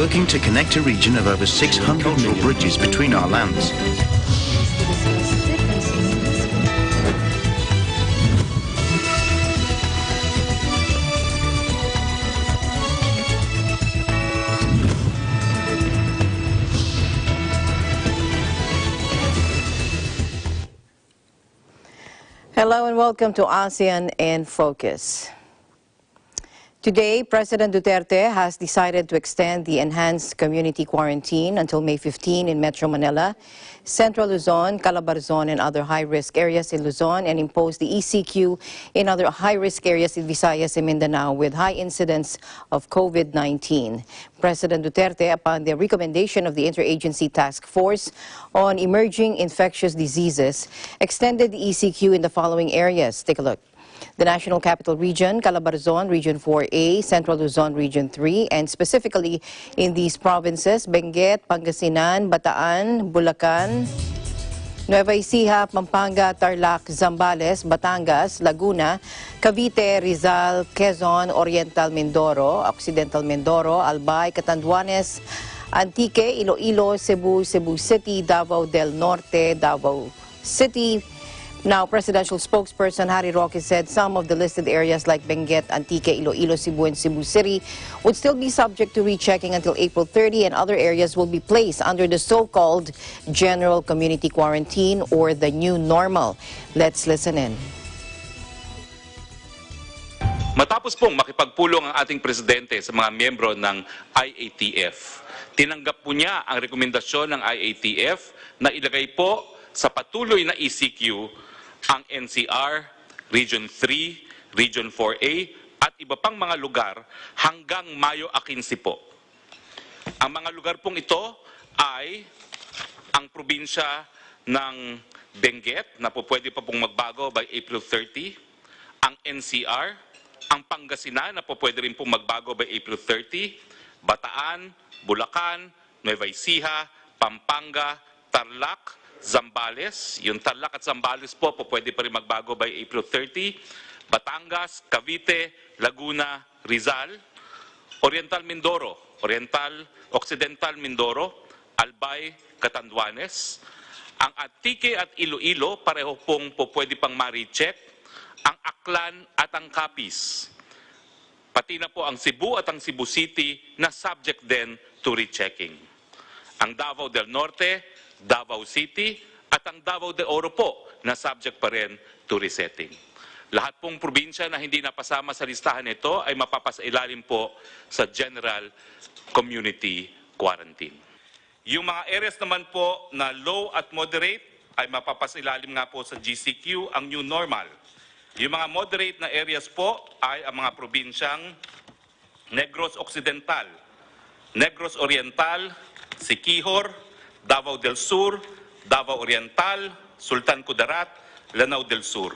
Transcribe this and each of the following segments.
working to connect a region of over 600 million bridges between our lands. Hello and welcome to ASEAN in Focus. Today, President Duterte has decided to extend the enhanced community quarantine until May 15 in Metro Manila, Central Luzon, Calabarzon, and other high-risk areas in Luzon, and impose the ECQ in other high-risk areas in Visayas and Mindanao with high incidence of COVID-19. President Duterte, upon the recommendation of the Interagency Task Force on Emerging Infectious Diseases, extended the ECQ in the following areas. Take a look. The National Capital Region, Calabarzon, Region 4A, Central Luzon, Region 3, and specifically in these provinces, Benguet, Pangasinan, Bataan, Bulacan, Nueva Ecija, Pampanga, Tarlac, Zambales, Batangas, Laguna, Cavite, Rizal, Quezon, Oriental Mindoro, Occidental Mindoro, Albay, Catanduanes, Antique, Iloilo, Cebu, Cebu City, Davao del Norte, Davao City. Now, presidential spokesperson Harry Roque said some of the listed areas like Benguet, Antique, Iloilo, Cebu, and Cebu City would still be subject to rechecking until April 30, and other areas will be placed under the so-called general community quarantine or the new normal. Let's listen in. Matapos pong makipagpulong ang ating presidente sa mga miyembro ng IATF, tinanggap po niya ang rekomendasyon ng IATF na ilagay po sa patuloy na ECQ ang NCR, Region 3, Region 4A at iba pang mga lugar hanggang Mayo 15 po. Ang mga lugar pong ito ay ang probinsya ng Benguet na po pwede pa pong magbago by April 30, ang NCR, ang Pangasinan na po pwede rin pong magbago by April 30, Bataan, Bulacan, Nueva Ecija, Pampanga, Tarlac, Zambales, yung Tarlac at Zambales po pwede pa rin magbago by April 30, Batangas, Cavite, Laguna, Rizal, Oriental Mindoro, Occidental Mindoro, Albay, Catanduanes, ang Antique at Iloilo, pareho pong pwede pang ma-recheck, ang Aklan at ang Capiz, pati na po ang Cebu at ang Cebu City na subject din to rechecking. Ang Davao del Norte, Davao City at ang Davao de Oro po na subject pa rin to resetting. Lahat pong probinsya na hindi napasama sa listahan nito ay mapapasailalim po sa general community quarantine. Yung mga areas naman po na low at moderate ay mapapasailalim nga po sa GCQ, ang new normal. Yung mga moderate na areas po ay ang mga probinsyang Negros Occidental, Negros Oriental, Siquijor, Davao del Sur, Davao Oriental, Sultan Kudarat, Lanao del Sur.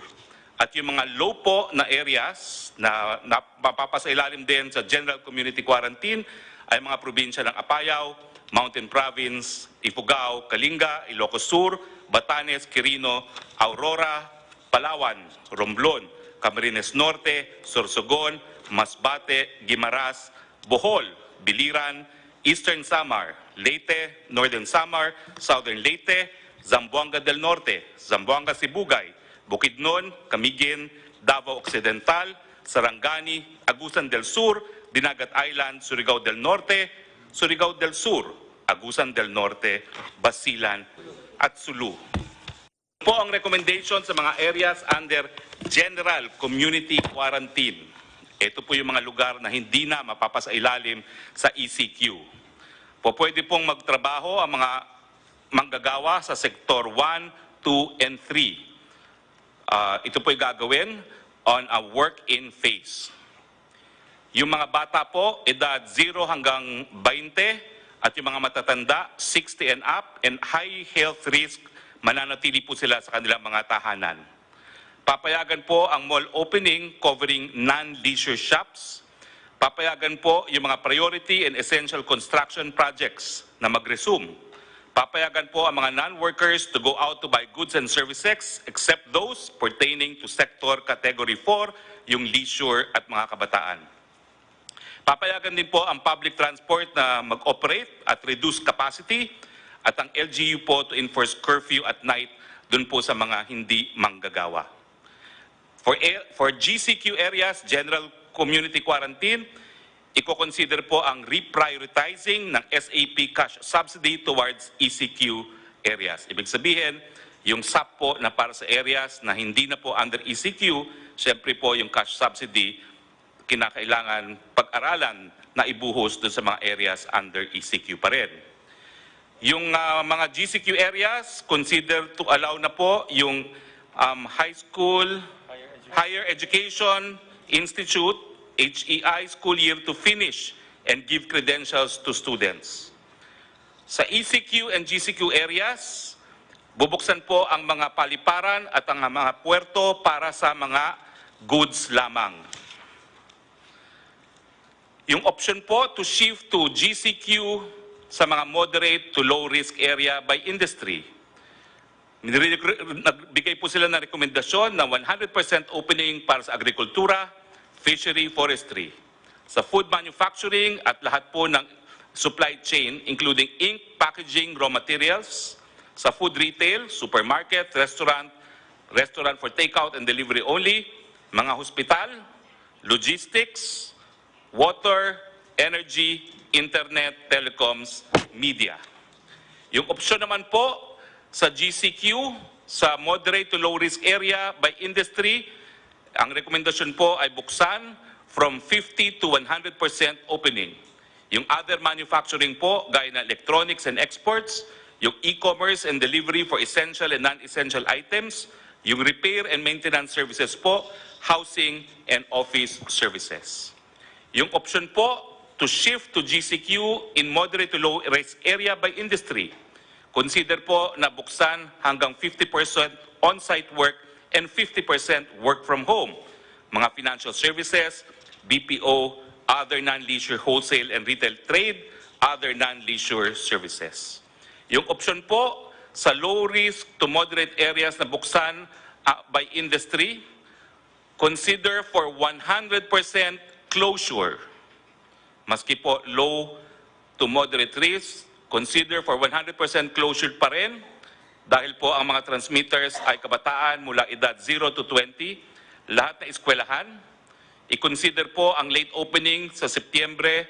At yung mga low po na areas na mapapasailalim din sa General Community Quarantine ay mga probinsya ng Apayao, Mountain Province, Ifugao, Kalinga, Ilocos Sur, Batanes, Quirino, Aurora, Palawan, Romblon, Camarines Norte, Sorsogon, Masbate, Guimaras, Bohol, Biliran, Eastern Samar, Leyte, Northern Samar, Southern Leyte, Zamboanga del Norte, Zamboanga Sibugay, Bukidnon, Camiguin, Davao Occidental, Sarangani, Agusan del Sur, Dinagat Island, Surigao del Norte, Surigao del Sur, Agusan del Norte, Basilan at Sulu. Po ang recommendation sa mga areas under General Community Quarantine. Ito po yung mga lugar na hindi na mapapasailalim sa ECQ. Pwede pong magtrabaho ang mga manggagawa sa Sektor 1, 2, and 3. Ito po'y gagawin on a work-in phase. Yung mga bata po, edad 0 hanggang 20, at yung mga matatanda, 60 and up, and high health risk, mananatili po sila sa kanilang mga tahanan. Papayagan po ang mall opening covering non-leisure shops. Papayagan po yung mga priority and essential construction projects na mag-resume. Papayagan po ang mga non-workers to go out to buy goods and services except those pertaining to Sector Category 4, yung leisure at mga kabataan. Papayagan din po ang public transport na mag-operate at reduce capacity at ang LGU po to enforce curfew at night dun po sa mga hindi manggagawa. For GCQ areas, General Community Quarantine, i-consider po ang reprioritizing ng SAP cash subsidy towards ECQ areas. Ibig sabihin, yung SAP po na para sa areas na hindi na po under ECQ, syempre po yung cash subsidy, kinakailangan pag-aralan na ibuhos dun sa mga areas under ECQ pa rin. Yung mga GCQ areas, consider to allow na po yung high school, Higher Education Institute, HEI, school year to finish and give credentials to students. Sa ECQ and GCQ areas, bubuksan po ang mga paliparan at ang mga puerto para sa mga goods lamang. Yung option po to shift to GCQ sa mga moderate to low risk area by industry. Nagbigay po sila ng rekomendasyon na 100% opening para sa agrikultura, fishery, forestry, sa food manufacturing at lahat po ng supply chain including ink, packaging, raw materials, sa food retail, supermarket, restaurant for takeout and delivery only, mga hospital, logistics, water, energy, internet, telecoms, media. Yung opsyon naman po sa GCQ, sa moderate to low risk area by industry, ang rekomendasyon po ay buksan from 50 to 100% opening. Yung other manufacturing po, gaya na electronics and exports, yung e-commerce and delivery for essential and non-essential items, yung repair and maintenance services po, housing and office services. Yung option po to shift to GCQ in moderate to low risk area by industry, consider po na buksan hanggang 50% on-site work and 50% work from home. Mga financial services, BPO, other non-leisure wholesale and retail trade, other non-leisure services. Yung option po sa low risk to moderate areas na buksan by industry, consider for 100% closure. Maski po low to moderate risk, consider for 100% closure pa rin dahil po ang mga transmitters ay kabataan mula edad 0 to 20, lahat na eskwelahan. I-consider po ang late opening sa Setyembre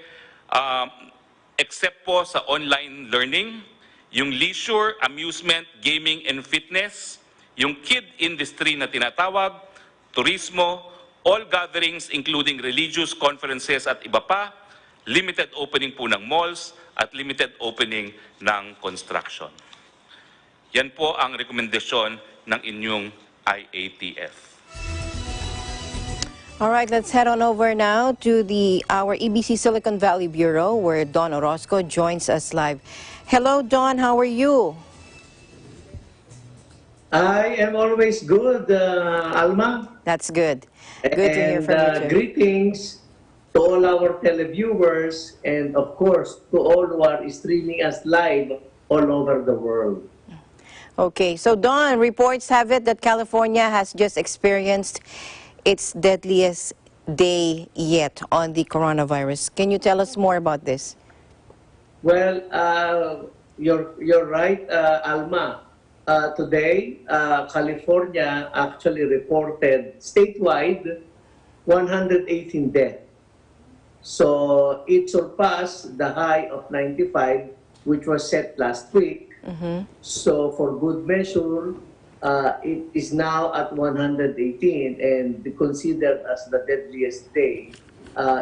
except po sa online learning, yung leisure, amusement, gaming and fitness, yung kid industry na tinatawag, turismo, all gatherings including religious conferences at iba pa, limited opening po ng malls, at limited opening ng construction. Yan po ang rekomendasyon ng inyong IATF. All right, let's head on over now to our EBC Silicon Valley Bureau, where Don Orozco joins us live. Hello, Don. How are you? I am always good, Alma. That's good. Good to hear from you too. Greetings to all our televiewers and, of course, to all who are streaming us live all over the world. Okay, so Don, reports have it that California has just experienced its deadliest day yet on the coronavirus. Can you tell us more about this? Well, you're right, Alma. Today, California actually reported statewide 118 deaths. So it surpassed the high of 95, which was set last week. So for good measure, it is now at 118 and considered as the deadliest day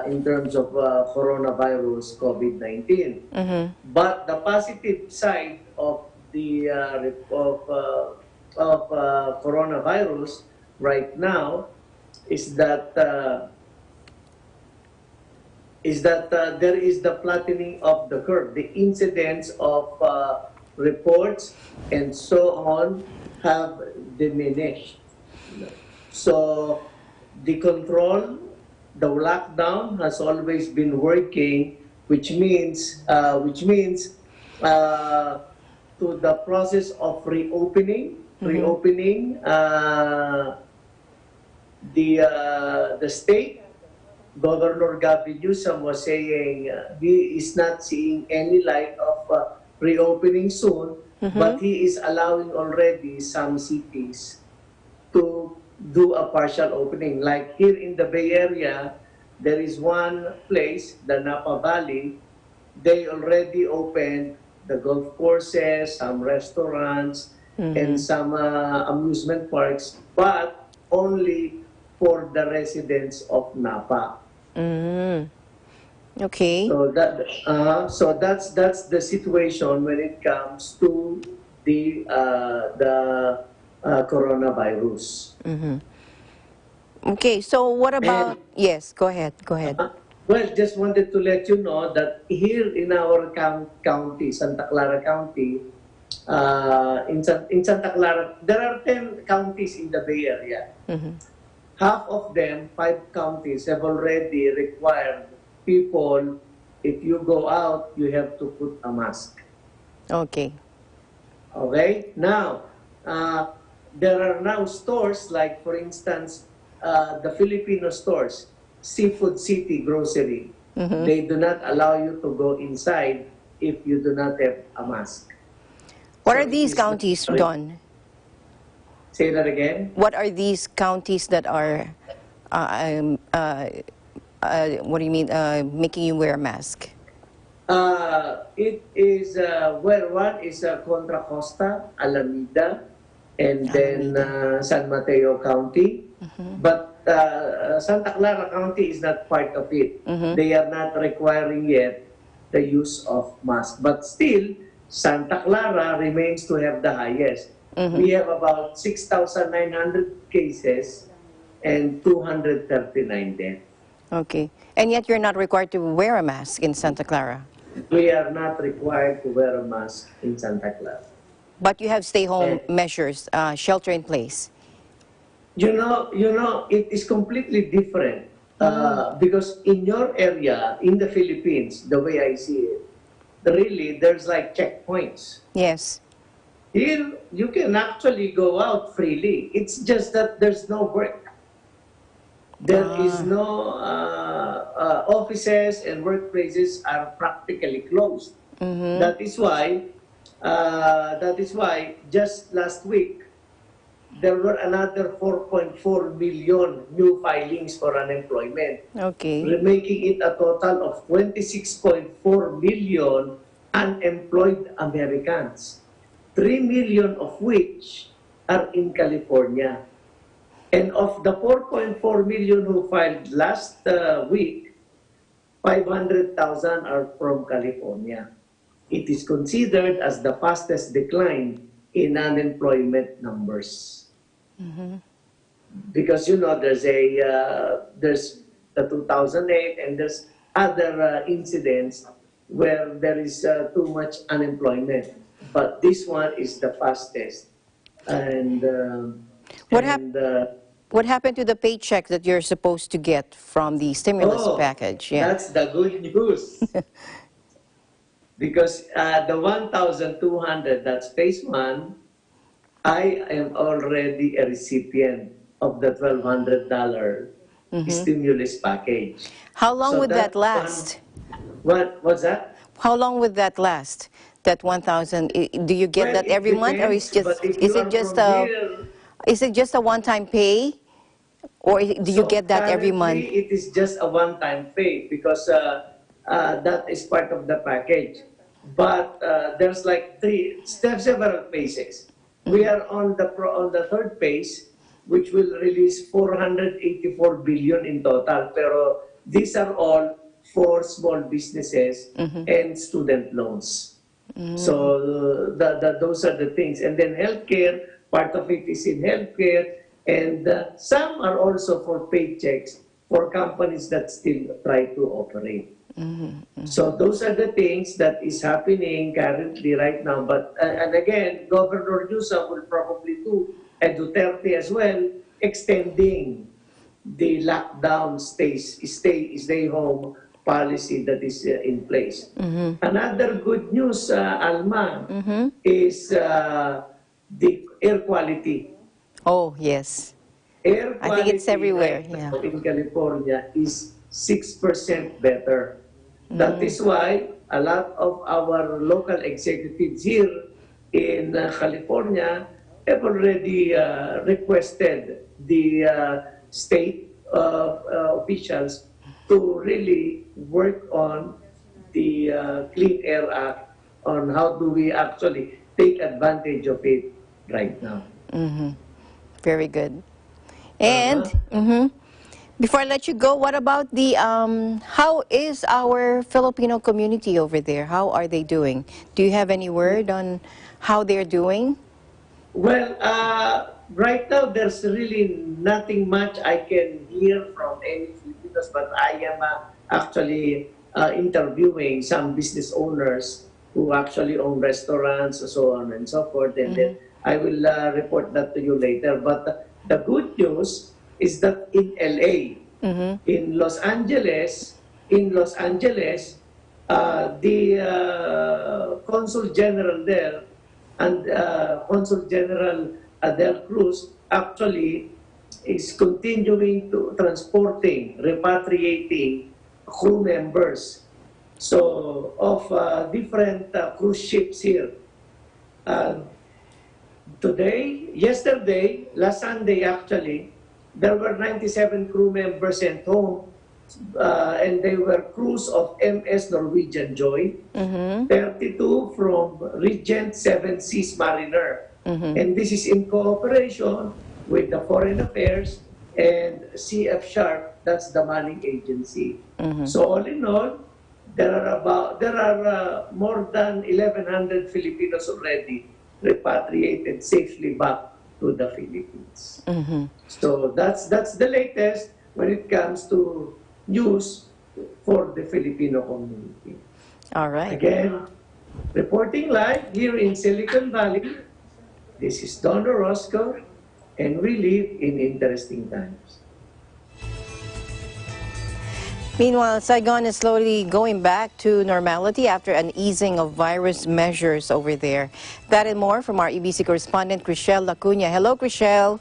in terms of coronavirus COVID-19. But the positive side of the coronavirus right now is that there is the flattening of the curve. The incidence of reports and so on have diminished. So the control, the lockdown has always been working, which means to the process of reopening, the state Governor Gavin Newsom was saying he is not seeing any light of reopening soon, but he is allowing already some cities to do a partial opening. Like here in the Bay Area, there is one place, the Napa Valley, they already opened the golf courses, some restaurants, and some amusement parks, but only for the residents of Napa. Okay. So that's the situation when it comes to the coronavirus. Okay, so what about, And yes, go ahead, go ahead. well, just wanted to let you know that here in our county, Santa Clara County, in Santa Clara, there are 10 counties in the Bay Area. Half of them, 5 counties, have already required people, if you go out, you have to put a mask. Okay. Okay? Now, there are now stores like, for instance, the Filipino stores, Seafood City Grocery. They do not allow you to go inside if you do not have a mask. What So are it these is counties, not- Don? Say that again? What are these counties that are, what do you mean, making you wear a mask? It is, well, one is Contra Costa, Alameda, and then San Mateo County. But Santa Clara County is not part of it. They are not requiring yet the use of mask. But still, Santa Clara remains to have the highest. We have about 6,900 cases and 239 deaths. Okay. And yet you're not required to wear a mask in Santa Clara. We are not required to wear a mask in Santa Clara. But you have stay-home measures, shelter in place. You know, it is completely different because in your area, in the Philippines, the way I see it, really, there's like checkpoints. Yes. Here, you can actually go out freely. It's just that there's no work. There is no offices and workplaces are practically closed. That is why just last week there were another 4.4 million new filings for unemployment, Okay. making it a total of 26.4 million unemployed Americans, 3 million of which are in California. And of the 4.4 million who filed last week, 500,000 are from California. It is considered as the fastest decline in unemployment numbers. Because, you know, there's the 2008 and there's other incidents where there is too much unemployment. But this one is the fastest. And What happened to the paycheck that you're supposed to get from the stimulus package? Yeah. That's the good news. Because the 1,200, that's phase 1, I am already a recipient of the $1,200 stimulus package. How long So would that one- last? What's that? How long would that last? That 1,000? Do you get Well, that it every month, or depends, but if you are from here, is it just a one-time pay, or do you get that every month? Currently, it is just a one-time pay because that is part of the package. But there's like several phases. We are on the third phase, which will release 484 billion in total. Pero these are all for small businesses and student loans. So those are the things. And then healthcare, part of it is in healthcare, and some are also for paychecks for companies that still try to operate. So those are the things that is happening currently right now. But and again, Governor Newsom will probably do, and Duterte as well, extending the lockdown stay home policy that is in place. Another good news, Alma, is the air quality. Oh, yes. Air I think it's quality everywhere, right now in California is 6% better. That is why a lot of our local executives here in California have already requested the state officials to really work on the Clean Air Act, on how do we actually take advantage of it right now. Very good. And before I let you go, what about the how is our Filipino community over there? How are they doing? Do you have any word on how they're doing? Well, right now there's really nothing much I can hear from any Filipinos, but I am actually interviewing some business owners who actually own restaurants, so on and so forth, and then I will report that to you later. But the good news is that in LA, in Los Angeles, the consul general there and Consul General Adel Cruz actually is continuing to transporting, repatriating crew members. So of different cruise ships here. Yesterday, last Sunday actually, there were 97 crew members sent home, and they were crews of MS Norwegian Joy, 32 from Regent Seven Seas Mariner. And this is in cooperation with the Foreign Affairs and CF Sharp, that's the manning agency. So all in all, there are more than 1,100 Filipinos already repatriated safely back to the Philippines. So that's the latest when it comes to news for the Filipino community. All right. Again, reporting live here in Silicon Valley, this is Don Orozco, and we live in interesting times. Meanwhile, Saigon is slowly going back to normality after an easing of virus measures over there. That and more from our EBC correspondent, Chriselle Lacuna. Hello, Chriselle.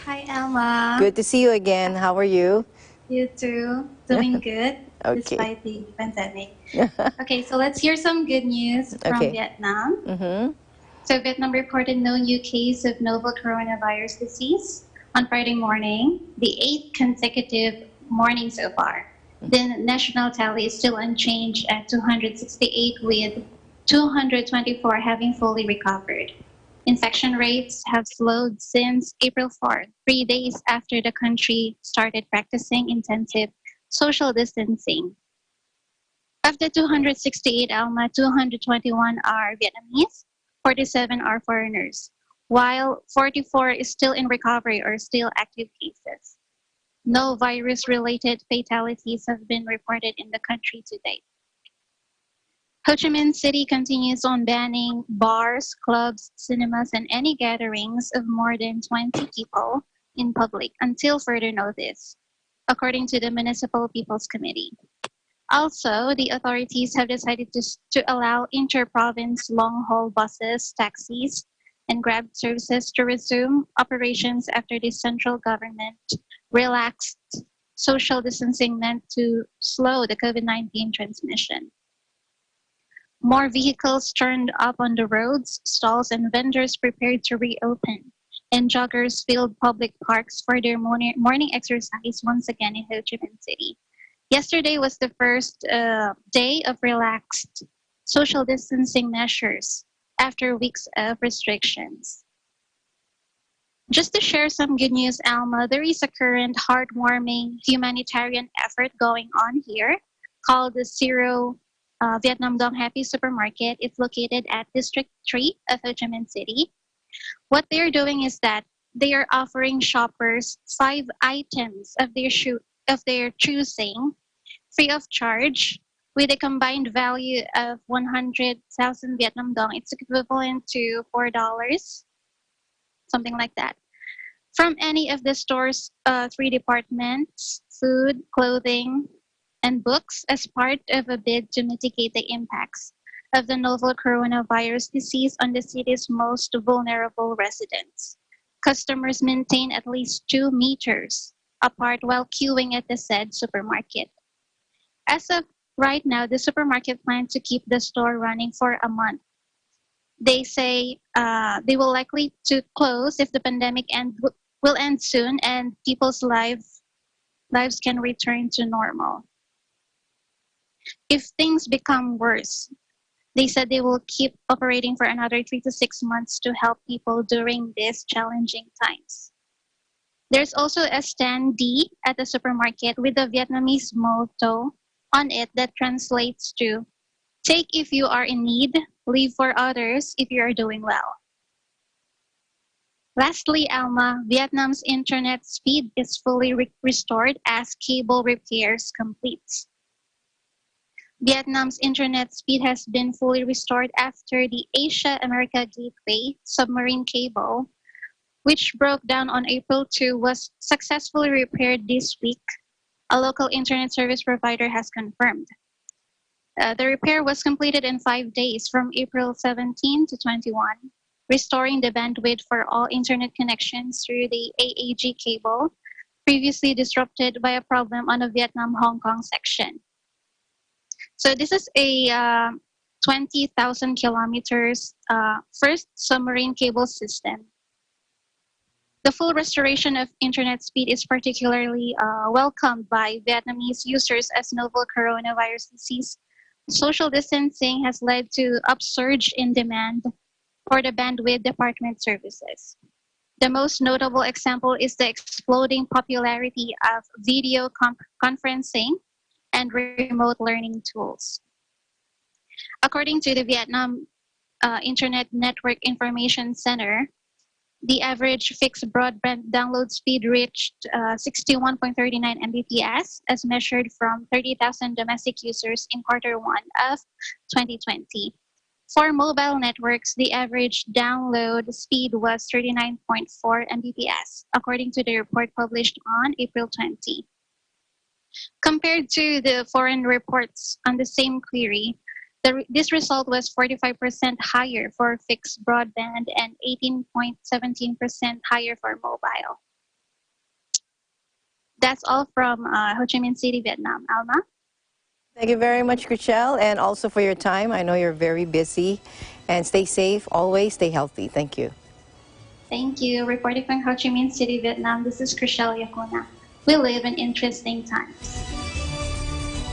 Hi, Elma. Good to see you again. How are you? You too. Doing good Okay. despite the pandemic. Okay, so let's hear some good news from Vietnam. So Vietnam reported no new case of novel coronavirus disease on Friday morning, the 8th consecutive morning so far. The national tally is still unchanged at 268, with 224 having fully recovered. Infection rates have slowed since April 4th, 3 days after the country started practicing intensive social distancing. Of the 268, Alma, 221 are Vietnamese, 47 are foreigners, while 44 is still in recovery or still active cases. No virus-related fatalities have been reported in the country to date. Ho Chi Minh City continues on banning bars, clubs, cinemas, and any gatherings of more than 20 people in public until further notice, according to the Municipal People's Committee. Also, the authorities have decided to allow inter-province long-haul buses, taxis, and Grab services to resume operations after the central government relaxed social distancing meant to slow the COVID-19 transmission. More vehicles turned up on the roads, stalls and vendors prepared to reopen, and joggers filled public parks for their morning exercise once again in Ho Chi Minh City. Yesterday was the first day of relaxed social distancing measures after weeks of restrictions. Just to share some good news, Alma, there is a current heartwarming humanitarian effort going on here called the Zero Vietnam Dong Happy Supermarket. It's located at District 3 of Ho Chi Minh City. What they're doing is that they are offering shoppers 5 items of their choosing free of charge with a combined value of 100,000 Vietnam Dong. It's equivalent to $4, something like that. From any of the store's 3 departments, food, clothing, and books, as part of a bid to mitigate the impacts of the novel coronavirus disease on the city's most vulnerable residents. Customers maintain at least 2 meters apart while queuing at the said supermarket. As of right now, the supermarket plans to keep the store running for a month. They say they will likely to close if the pandemic will end soon and people's lives can return to normal. If things become worse, they said they will keep operating for another 3 to 6 months to help people during these challenging times. There's also a stand D at the supermarket with a Vietnamese motto on it that translates to take if you are in need, leave for others if you are doing well. Lastly, Alma, Vietnam's internet speed is fully restored as cable repairs complete. Vietnam's internet speed has been fully restored after the Asia-America Gateway submarine cable, which broke down on April 2, was successfully repaired this week, a local internet service provider has confirmed. The repair was completed in 5 days from April 17 to 21, restoring the bandwidth for all internet connections through the AAG cable, previously disrupted by a problem on the Vietnam-Hong Kong section. So this is a 20,000 kilometers first submarine cable system. The full restoration of internet speed is particularly welcomed by Vietnamese users as novel coronavirus disease. Social distancing has led to upsurge in demand for the bandwidth department services. The most notable example is the exploding popularity of video conferencing and remote learning tools. According to the Vietnam Internet Network Information Center, the average fixed broadband download speed reached 61.39 Mbps as measured from 30,000 domestic users in Q1 of 2020. For mobile networks, the average download speed was 39.4 Mbps, according to the report published on April 20. Compared to the foreign reports on the same query, this result was 45% higher for fixed broadband and 18.17% higher for mobile. That's all from Ho Chi Minh City, Vietnam. Alma? Thank you very much, Chriselle, and also for your time. I know you're very busy. And stay safe, always stay healthy. Thank you. Thank you. Reporting from Ho Chi Minh City, Vietnam, this is Chriselle Yacona. We live in interesting times.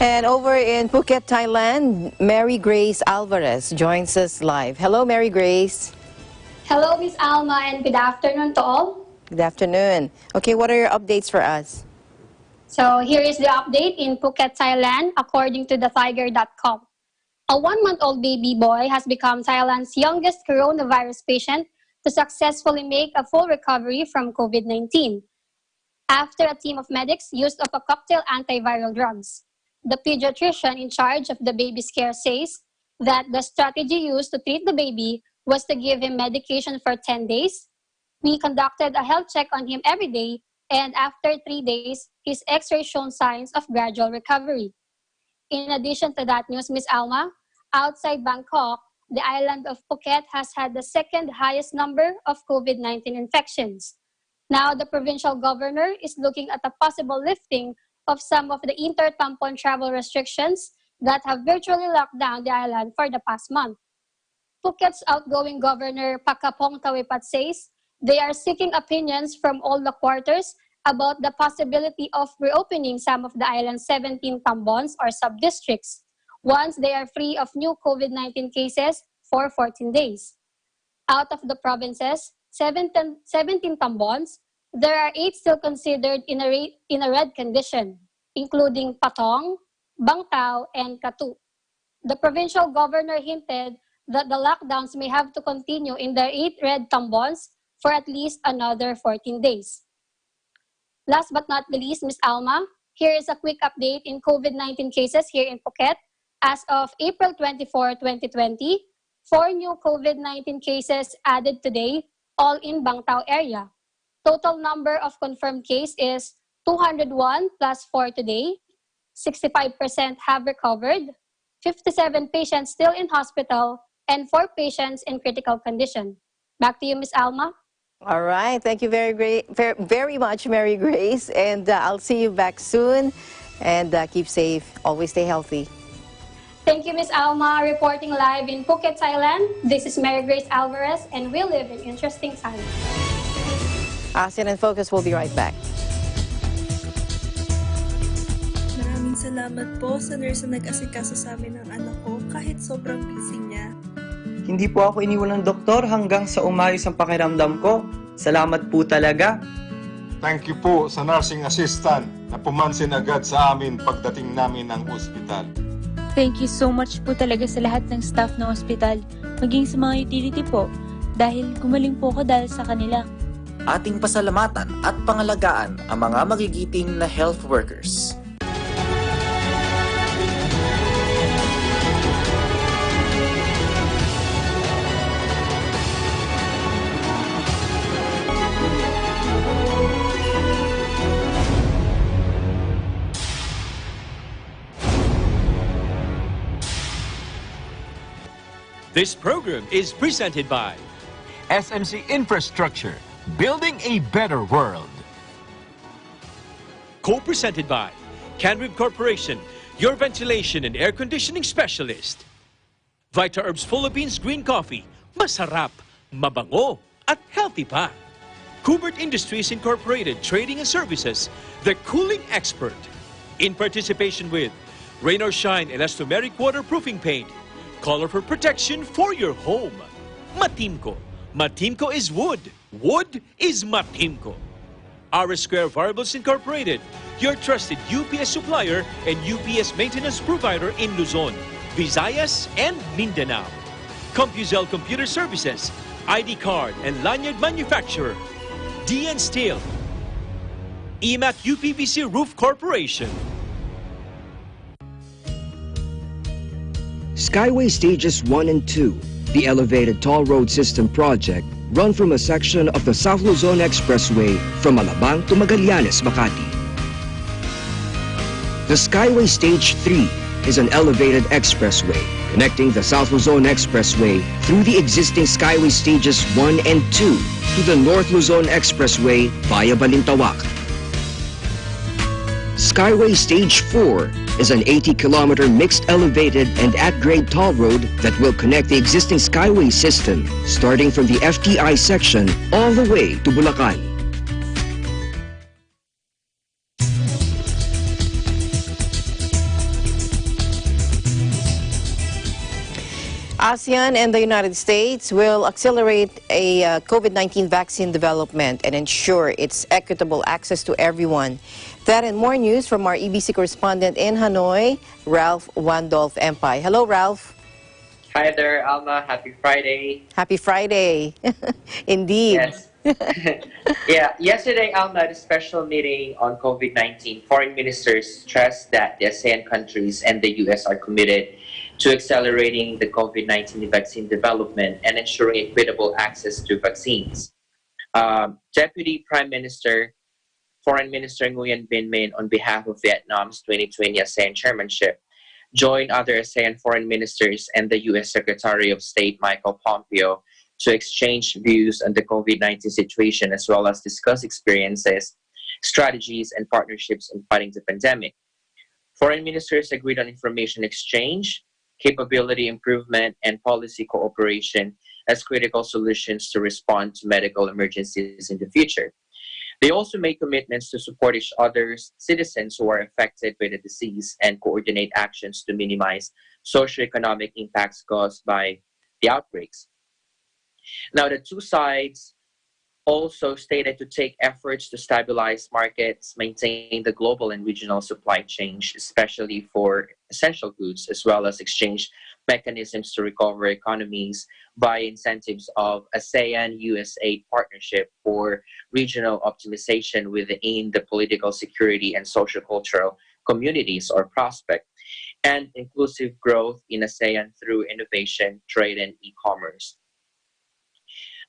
And over in Phuket, Thailand, Mary Grace Alvarez joins us live. Hello, Mary Grace. Hello, Miss Alma, and good afternoon to all. Good afternoon. Okay, what are your updates for us? So here is the update in Phuket, Thailand, according to thetiger.com. A 1-month-old baby boy has become Thailand's youngest coronavirus patient to successfully make a full recovery from COVID-19 after a team of medics used up a cocktail antiviral drugs. The pediatrician in charge of the baby's care says that the strategy used to treat the baby was to give him medication for 10 days. We conducted a health check on him every day, and after 3 days, his x-ray showed signs of gradual recovery. In addition to that news, Ms. Alma, outside Bangkok, the island of Phuket has had the second highest number of COVID-19 infections. Now, the provincial governor is looking at a possible lifting of some of the inter-tampon travel restrictions that have virtually locked down the island for the past month. Phuket's outgoing governor, Pakapong Tawipat, says they are seeking opinions from all the quarters about the possibility of reopening some of the island's 17 tambons or sub-districts once they are free of new COVID-19 cases for 14 days. Out of the province's 17 tambons, there are 8 still considered in a red condition, including Patong, Bang Tao, and Katu. The provincial governor hinted that the lockdowns may have to continue in the 8 red tambons for at least another 14 days. Last but not the least, Ms. Alma, here is a quick update in COVID-19 cases here in Phuket. As of April 24, 2020, 4 new COVID-19 cases added today, all in Bang Tao area. Total number of confirmed cases is 201 plus 4 today. 65% have recovered, 57 patients still in hospital, and 4 patients in critical condition. Back to you, Ms. Alma. All right. Thank you very much, Mary Grace. And I'll see you back soon. And keep safe. Always stay healthy. Thank you, Ms. Alma, reporting live in Phuket, Thailand. This is Mary Grace Alvarez, and we live in interesting times. ASEAN and Focus will be right back. Maraming salamat po sa nurse na nag-asikaso sa amin ng anak ko kahit sobrang busy niya. Hindi po ako iniwan ng doktor hanggang sa umayos ang pakiramdam ko. Salamat po talaga. Thank you po sa nursing assistant na pumansin agad sa amin pagdating namin ng ospital. Thank you so much po talaga sa lahat ng staff ng ospital, maging sa mga utility po, dahil gumaling po ako dahil sa kanila. Ating pasalamatan at pangalagaan ang mga magigiting na health workers. This program is presented by SMC Infrastructure, building a better world. Co-presented by Canrib Corporation, your ventilation and air conditioning specialist. Vita Herbs Philippines Green Coffee, masarap, mabango, at healthy pa. Kubert Industries Incorporated, Trading and Services, the cooling expert. In participation with Rain or Shine Elastomeric Waterproofing Paint, color for protection for your home. Matimco. Matimco is wood. Wood is Matimco. R Square Variables Incorporated, your trusted UPS supplier and UPS maintenance provider in Luzon, Visayas, and Mindanao. CompuZell Computer Services, ID card and lanyard manufacturer, DN Steel, EMAC UPVC Roof Corporation. Skyway Stages 1 and 2, the elevated toll road system project, run from a section of the South Luzon Expressway from Alabang to Magallanes, Makati. The Skyway Stage 3 is an elevated expressway connecting the South Luzon Expressway through the existing Skyway Stages 1 and 2 to the North Luzon Expressway via Balintawak. Skyway Stage 4 is an 80-kilometer mixed elevated and at-grade toll road that will connect the existing Skyway system, starting from the FTI section all the way to Bulacan. ASEAN and the United States will accelerate a COVID-19 vaccine development and ensure its equitable access to everyone. That and more news from our EBC correspondent in Hanoi, Ralph Wandolph Empay. Hello, Ralph. Hi there, Alma. Happy Friday. Happy Friday. Indeed. Yes. Yeah, yesterday, Alma, at a special meeting on COVID-19, foreign ministers stressed that the ASEAN countries and the US are committed to accelerating the COVID-19 vaccine development and ensuring equitable access to vaccines. Deputy Prime Minister, Foreign Minister Nguyen Binh Minh, on behalf of Vietnam's 2020 ASEAN chairmanship, joined other ASEAN foreign ministers and the U.S. Secretary of State Michael Pompeo to exchange views on the COVID-19 situation as well as discuss experiences, strategies, and partnerships in fighting the pandemic. Foreign ministers agreed on information exchange, capability improvement, and policy cooperation as critical solutions to respond to medical emergencies in the future. They also made commitments to support each other's citizens who are affected by the disease and coordinate actions to minimize socioeconomic impacts caused by the outbreaks. Now, the two sides also stated to take efforts to stabilize markets, maintain the global and regional supply chains, especially for essential goods, as well as exchange mechanisms to recover economies by incentives of ASEAN-USA partnership for regional optimization within the political, security, and social-cultural communities or prospect, and inclusive growth in ASEAN through innovation, trade, and e-commerce.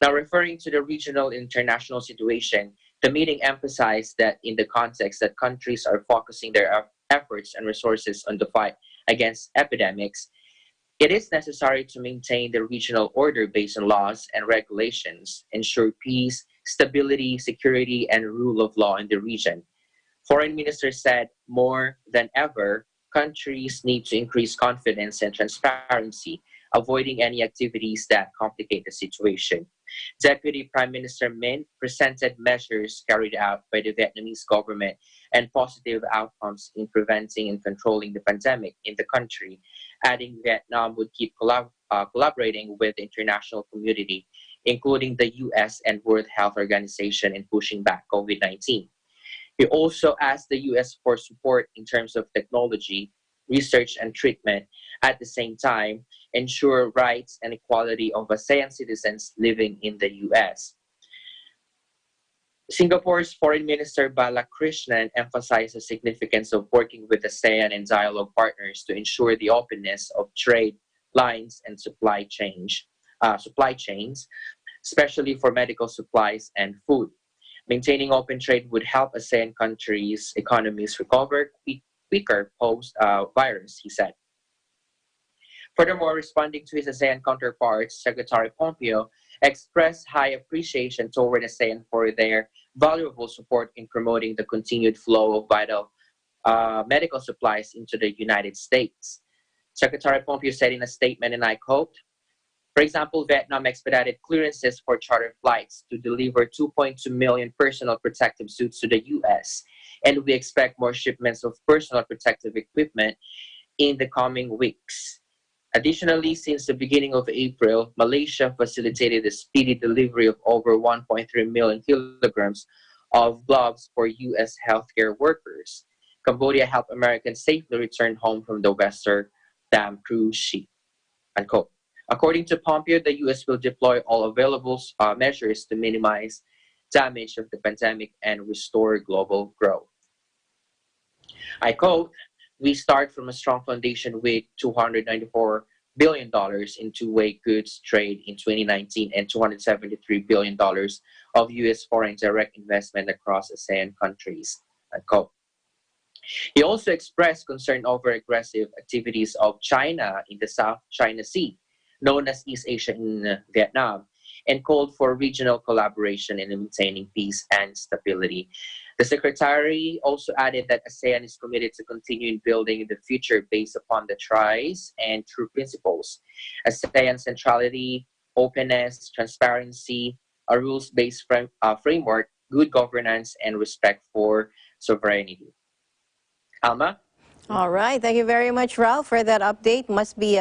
Now, referring to the regional and international situation, the meeting emphasized that in the context that countries are focusing their efforts and resources on the fight against epidemics, it is necessary to maintain the regional order based on laws and regulations, ensure peace, stability, security, and rule of law in the region. Foreign Minister said more than ever, countries need to increase confidence and transparency, avoiding any activities that complicate the situation. Deputy Prime Minister Min presented measures carried out by the Vietnamese government and positive outcomes in preventing and controlling the pandemic in the country, adding Vietnam would keep collaborating with the international community, including the US and World Health Organization, in pushing back COVID-19. He also asked the US for support in terms of technology, research, and treatment. At the same time, ensure rights and equality of ASEAN citizens living in the US. Singapore's Foreign Minister Balakrishnan emphasized the significance of working with ASEAN and dialogue partners to ensure the openness of trade lines and supply chains, especially for medical supplies and food. Maintaining open trade would help ASEAN countries' economies recover quicker post-virus, he said. Furthermore, responding to his ASEAN counterparts, Secretary Pompeo expressed high appreciation toward ASEAN for their valuable support in promoting the continued flow of vital medical supplies into the United States. Secretary Pompeo said in a statement, and I quote, "For example, Vietnam expedited clearances for charter flights to deliver 2.2 million personal protective suits to the US, and we expect more shipments of personal protective equipment in the coming weeks. Additionally, since the beginning of April, Malaysia facilitated the speedy delivery of over 1.3 million kilograms of gloves for US healthcare workers. Cambodia helped Americans safely return home from the Western Dam cruise ship." Unquote. According to Pompeo, the US will deploy all available measures to minimize damage of the pandemic and restore global growth. I quote, "We start from a strong foundation with $294 billion in two-way goods trade in 2019 and $273 billion of US foreign direct investment across ASEAN countries." Unquote. He also expressed concern over aggressive activities of China in the South China Sea, known as East Asia in Vietnam, and called for regional collaboration in maintaining peace and stability. The Secretary also added that ASEAN is committed to continue building the future based upon the tries and true principles. ASEAN centrality, openness, transparency, a rules-based framework, good governance, and respect for sovereignty. Alma? All right. Thank you very much, Ralph, for that update. Must be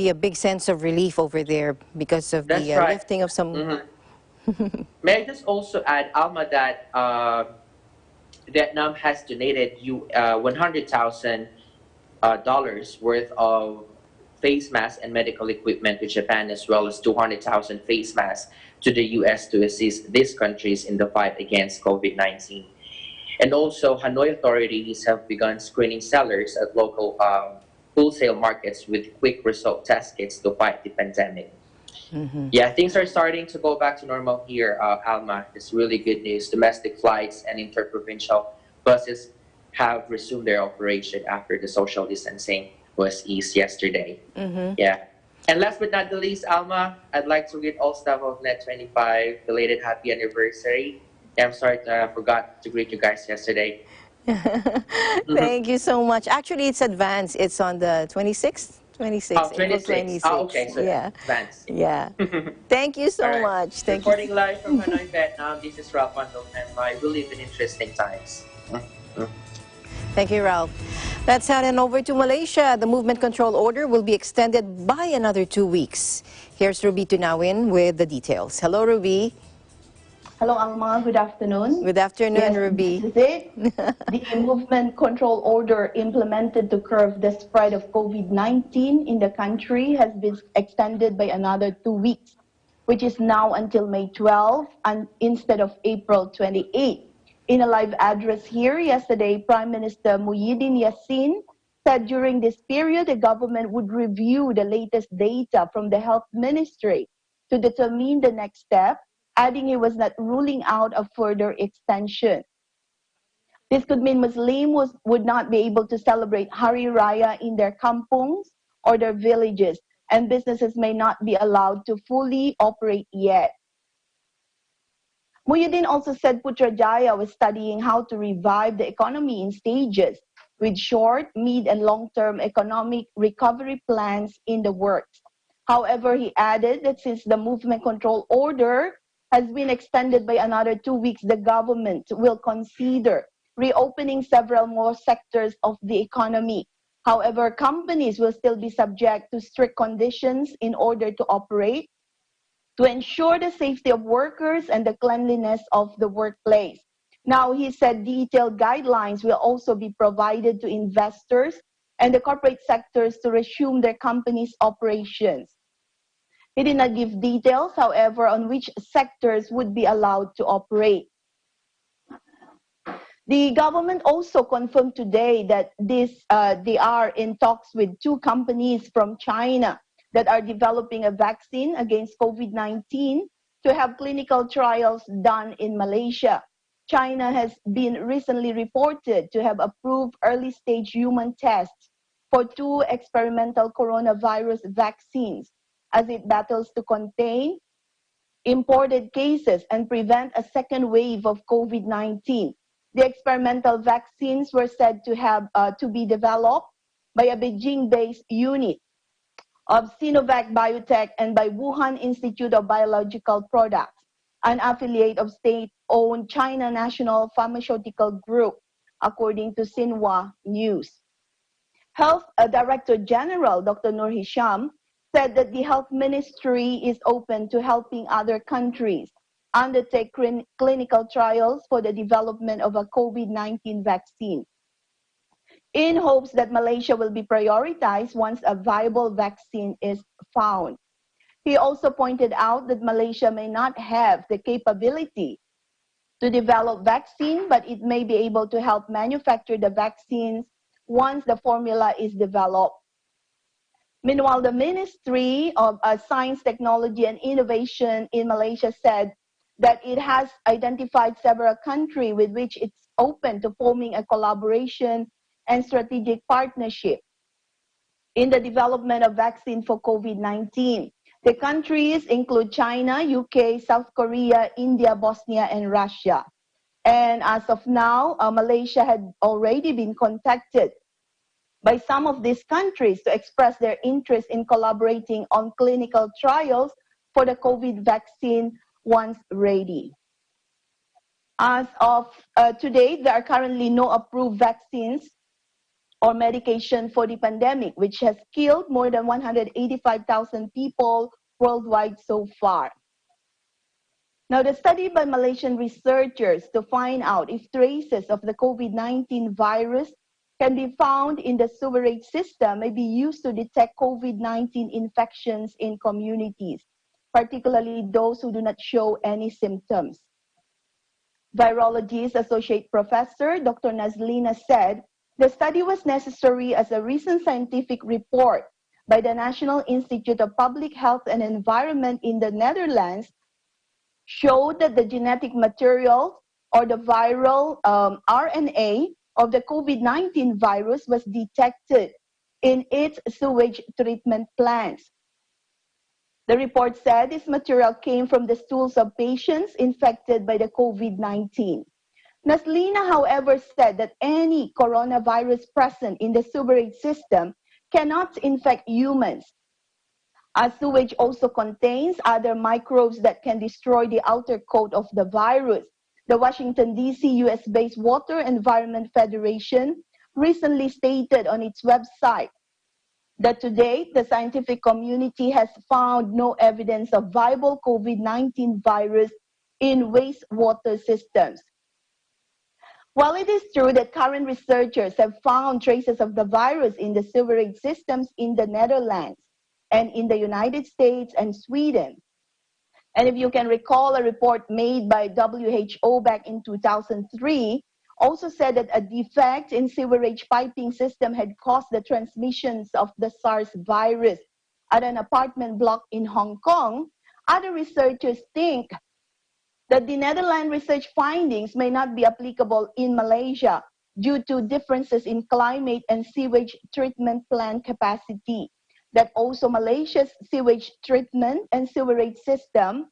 a big sense of relief over there because of That's the right. lifting of some... May I just also add, Alma, that Vietnam has donated $100,000 worth of face masks and medical equipment to Japan, as well as 200,000 face masks to the US to assist these countries in the fight against COVID-19. And also, Hanoi authorities have begun screening sellers at local wholesale markets with quick result test kits to fight the pandemic. Yeah, things are starting to go back to normal here, Alma. It's really good news. Domestic flights and interprovincial buses have resumed their operation after the social distancing was eased yesterday. Yeah. And last but not the least, Alma, I'd like to greet all staff of Net25 belated happy anniversary. I'm sorry I forgot to greet you guys yesterday. Thank you so much. Actually, it's advanced. It's on the 26th? 26th. Oh, 26. Oh, okay. So yeah. advanced. Yeah. Thank you so right. much. Thank Reporting you. live from Hanoi, Vietnam. This is Ralph Pandong, and I believe in interesting times. Thank you, Ralph. Let's head on over to Malaysia. The movement control order will be extended by another 2 weeks. Here's Ruby Tunawin with the details. Hello, Ruby. Hello, Alma. Good afternoon. Good afternoon, yes, Ruby. This is it. The movement control order implemented to curb the spread of COVID-19 in the country has been extended by another 2 weeks, which is now until May 12 and instead of April 28. In a live address here yesterday, Prime Minister Muhyiddin Yassin said during this period, the government would review the latest data from the Health Ministry to determine the next step, adding he was not ruling out a further extension. This could mean Muslims would not be able to celebrate Hari Raya in their kampungs or their villages, and businesses may not be allowed to fully operate yet. Muhyiddin also said Putrajaya was studying how to revive the economy in stages with short, mid, and long-term economic recovery plans in the works. However, he added that since the movement control order has been extended by another 2 weeks, the government will consider reopening several more sectors of the economy. However, companies will still be subject to strict conditions in order to operate, to ensure the safety of workers and the cleanliness of the workplace. Now, he said detailed guidelines will also be provided to investors and the corporate sectors to resume their companies' operations. He did not give details, however, on which sectors would be allowed to operate. The government also confirmed today that they are in talks with 2 companies from China that are developing a vaccine against COVID-19 to have clinical trials done in Malaysia. China has been recently reported to have approved early-stage human tests for 2 experimental coronavirus vaccines as it battles to contain imported cases and prevent a second wave of COVID-19. The experimental vaccines were said to have to be developed by a Beijing-based unit of Sinovac Biotech and by Wuhan Institute of Biological Products, an affiliate of state-owned China National Pharmaceutical Group, according to Xinhua News. Health Director General Dr. Nur Hisham said that the Health Ministry is open to helping other countries undertake clinical trials for the development of a COVID-19 vaccine, in hopes that Malaysia will be prioritized once a viable vaccine is found. He also pointed out that Malaysia may not have the capability to develop vaccine, but it may be able to help manufacture the vaccines once the formula is developed. Meanwhile, the Ministry of Science, Technology and Innovation in Malaysia said that it has identified several countries with which it's open to forming a collaboration and strategic partnership in the development of vaccine for COVID-19. The countries include China, UK, South Korea, India, Bosnia, and Russia. And as of now, Malaysia had already been contacted by some of these countries to express their interest in collaborating on clinical trials for the COVID vaccine once ready. As of today, there are currently no approved vaccines or medication for the pandemic, which has killed more than 185,000 people worldwide so far. Now, the study by Malaysian researchers to find out if traces of the COVID-19 virus can be found in the sewerage system may be used to detect COVID-19 infections in communities, particularly those who do not show any symptoms. Virologist Associate Professor Dr. Nazlina said the study was necessary as a recent scientific report by the National Institute of Public Health and Environment in the Netherlands showed that the genetic material or the viral RNA of the COVID-19 virus was detected in its sewage treatment plants. The report said this material came from the stools of patients infected by the COVID-19. Naslina, however, said that any coronavirus present in the sewerage system cannot infect humans, as sewage also contains other microbes that can destroy the outer coat of the virus. The Washington, D.C. US-based Water Environment Federation recently stated on its website that to date, the scientific community has found no evidence of viable COVID-19 virus in wastewater systems. While it is true that current researchers have found traces of the virus in the sewerage systems in the Netherlands and in the United States and Sweden, and if you can recall, a report made by WHO back in 2003 also said that a defect in sewerage piping system had caused the transmissions of the SARS virus at an apartment block in Hong Kong. Other researchers think that the Netherlands research findings may not be applicable in Malaysia due to differences in climate and sewage treatment plant capacity. That also Malaysia's sewage treatment and sewerage system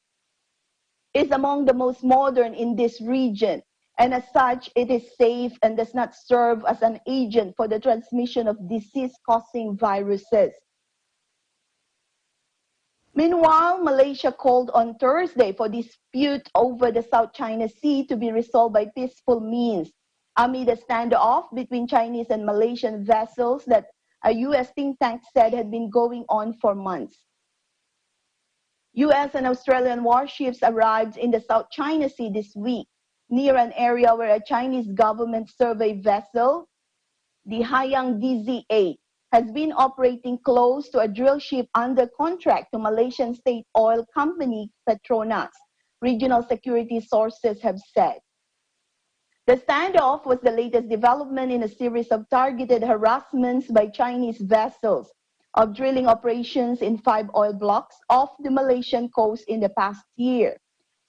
is among the most modern in this region, and as such, it is safe and does not serve as an agent for the transmission of disease-causing viruses. Meanwhile, Malaysia called on Thursday for dispute over the South China Sea to be resolved by peaceful means, amid a standoff between Chinese and Malaysian vessels that a U.S. think tank said had been going on for months. U.S. and Australian warships arrived in the South China Sea this week, near an area where a Chinese government survey vessel, the Haiyang DZ-8, has been operating close to a drill ship under contract to Malaysian state oil company Petronas, regional security sources have said. The standoff was the latest development in a series of targeted harassments by Chinese vessels of drilling operations in 5 oil blocks off the Malaysian coast in the past year,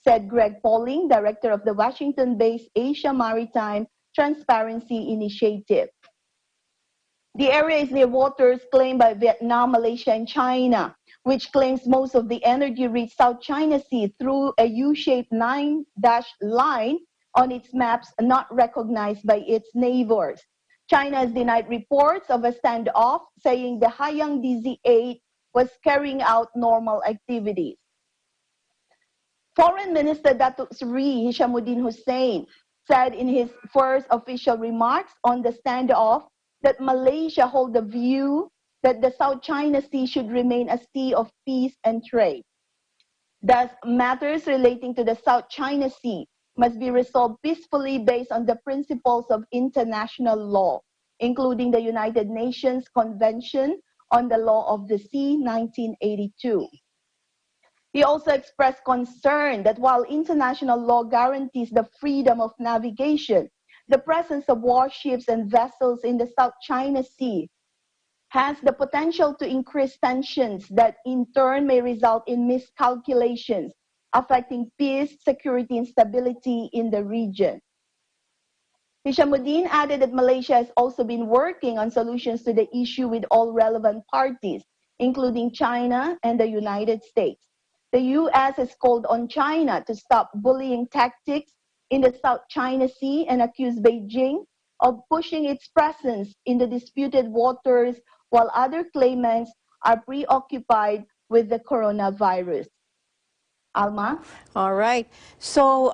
said Greg Pauling, director of the Washington-based Asia Maritime Transparency Initiative. The area is near waters claimed by Vietnam, Malaysia, and China, which claims most of the energy-rich South China Sea through a U-shaped 9-dash line on its maps not recognized by its neighbors. China has denied reports of a standoff, saying the Haiyang DZ-8 was carrying out normal activities. Foreign Minister Datuk Seri Hishamuddin Hussein said in his first official remarks on the standoff that Malaysia hold the view that the South China Sea should remain a sea of peace and trade. Thus, matters relating to the South China Sea must be resolved peacefully based on the principles of international law, including the United Nations Convention on the Law of the Sea, 1982. He also expressed concern that while international law guarantees the freedom of navigation, the presence of warships and vessels in the South China Sea has the potential to increase tensions that in turn may result in miscalculations, affecting peace, security, and stability in the region. Hishamuddin added that Malaysia has also been working on solutions to the issue with all relevant parties, including China and the United States. The U.S. has called on China to stop bullying tactics in the South China Sea and accused Beijing of pushing its presence in the disputed waters while other claimants are preoccupied with the coronavirus. Alma? All right. So,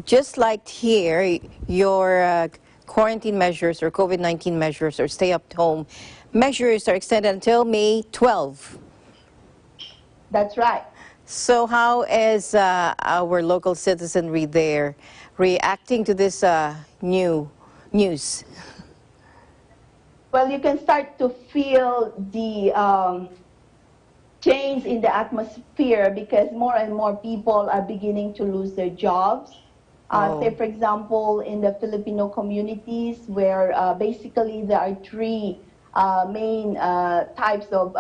just like here, your quarantine measures or COVID-19 measures or stay-at-home measures are extended until May 12. That's right. So how is our local citizenry there reacting to this new news? Well, you can start to feel the change in the atmosphere because more and more people are beginning to lose their jobs. Say, for example, in the Filipino communities where basically there are 3 main types of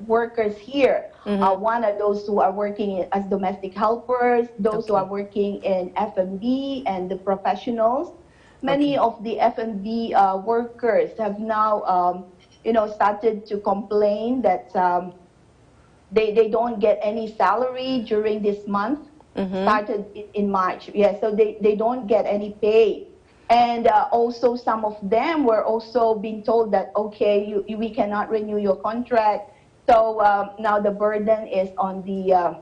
workers here. One are those who are working as domestic helpers, those who are working in F&B and the professionals. Many of the F&B workers have now started to complain that they don't get any salary during this month. Started in March. Yeah, so they don't get any pay. And also some of them were also being told that, okay, we cannot renew your contract. So now the burden is on the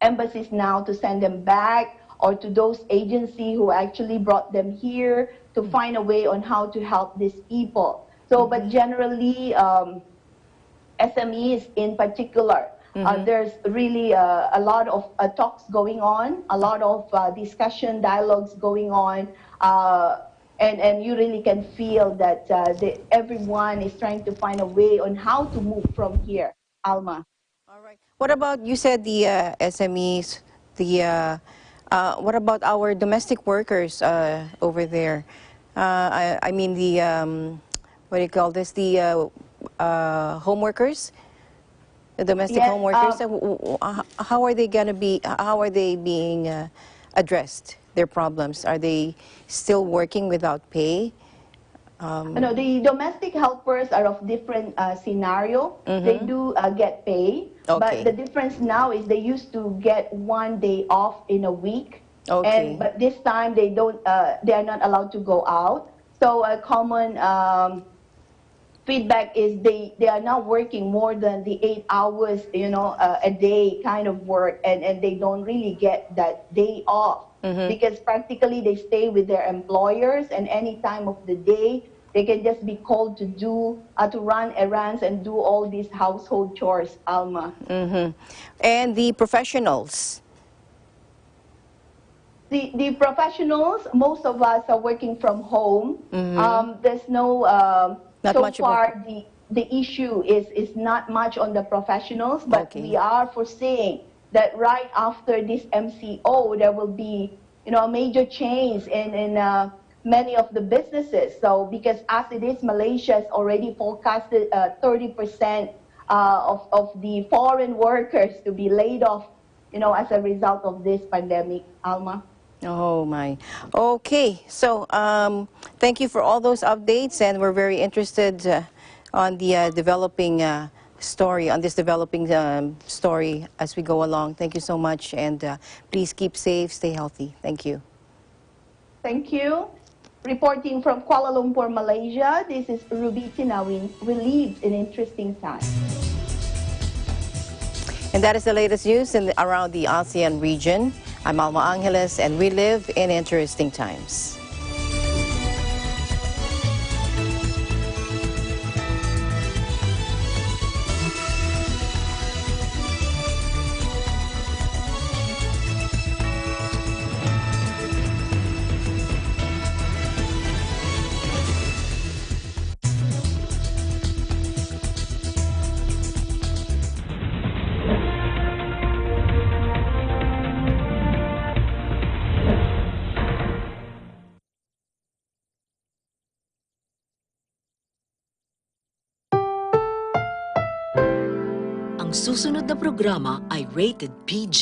embassies now to send them back, or to those agencies who actually brought them here to find a way on how to help these people. So, but generally, SMEs in particular, there's really a lot of talks going on, a lot of discussion, dialogues going on, and you really can feel that everyone is trying to find a way on how to move from here. Alma. All right. What about, you said the SMEs, what about our domestic workers over there? I mean the, what do you call this, the home workers? The domestic home workers, how are they going to be, how are they being addressed, their problems? Are they still working without pay? No, the domestic helpers are of different scenario. They do get pay. But the difference now is they used to get 1 day off in a week. But this time they don't. They are not allowed to go out. So a common feedback is they are now working more than the 8 hours, a day kind of work, and they don't really get that day off because practically they stay with their employers, and any time of the day they can just be called to run errands and do all these household chores, Alma. And the professionals? The professionals, most of us are working from home. There's no, so far the issue is not much on the professionals, but we are foreseeing that right after this MCO, there will be, a major change in many of the businesses. So because as it is, Malaysia has already forecasted 30% of the foreign workers to be laid off, as a result of this pandemic, Alma. Oh my. Okay, so thank you for all those updates, and we're very interested on the developing story, on this developing story as we go along. Thank you so much, and please keep safe, stay healthy. Thank you. Thank you. Reporting from Kuala Lumpur, Malaysia, this is Ruby Tinawin. We live in interesting times. And that is the latest news around the ASEAN region. I'm Alma Angeles, and we live in interesting times. Ang susunod na programa ay rated PG.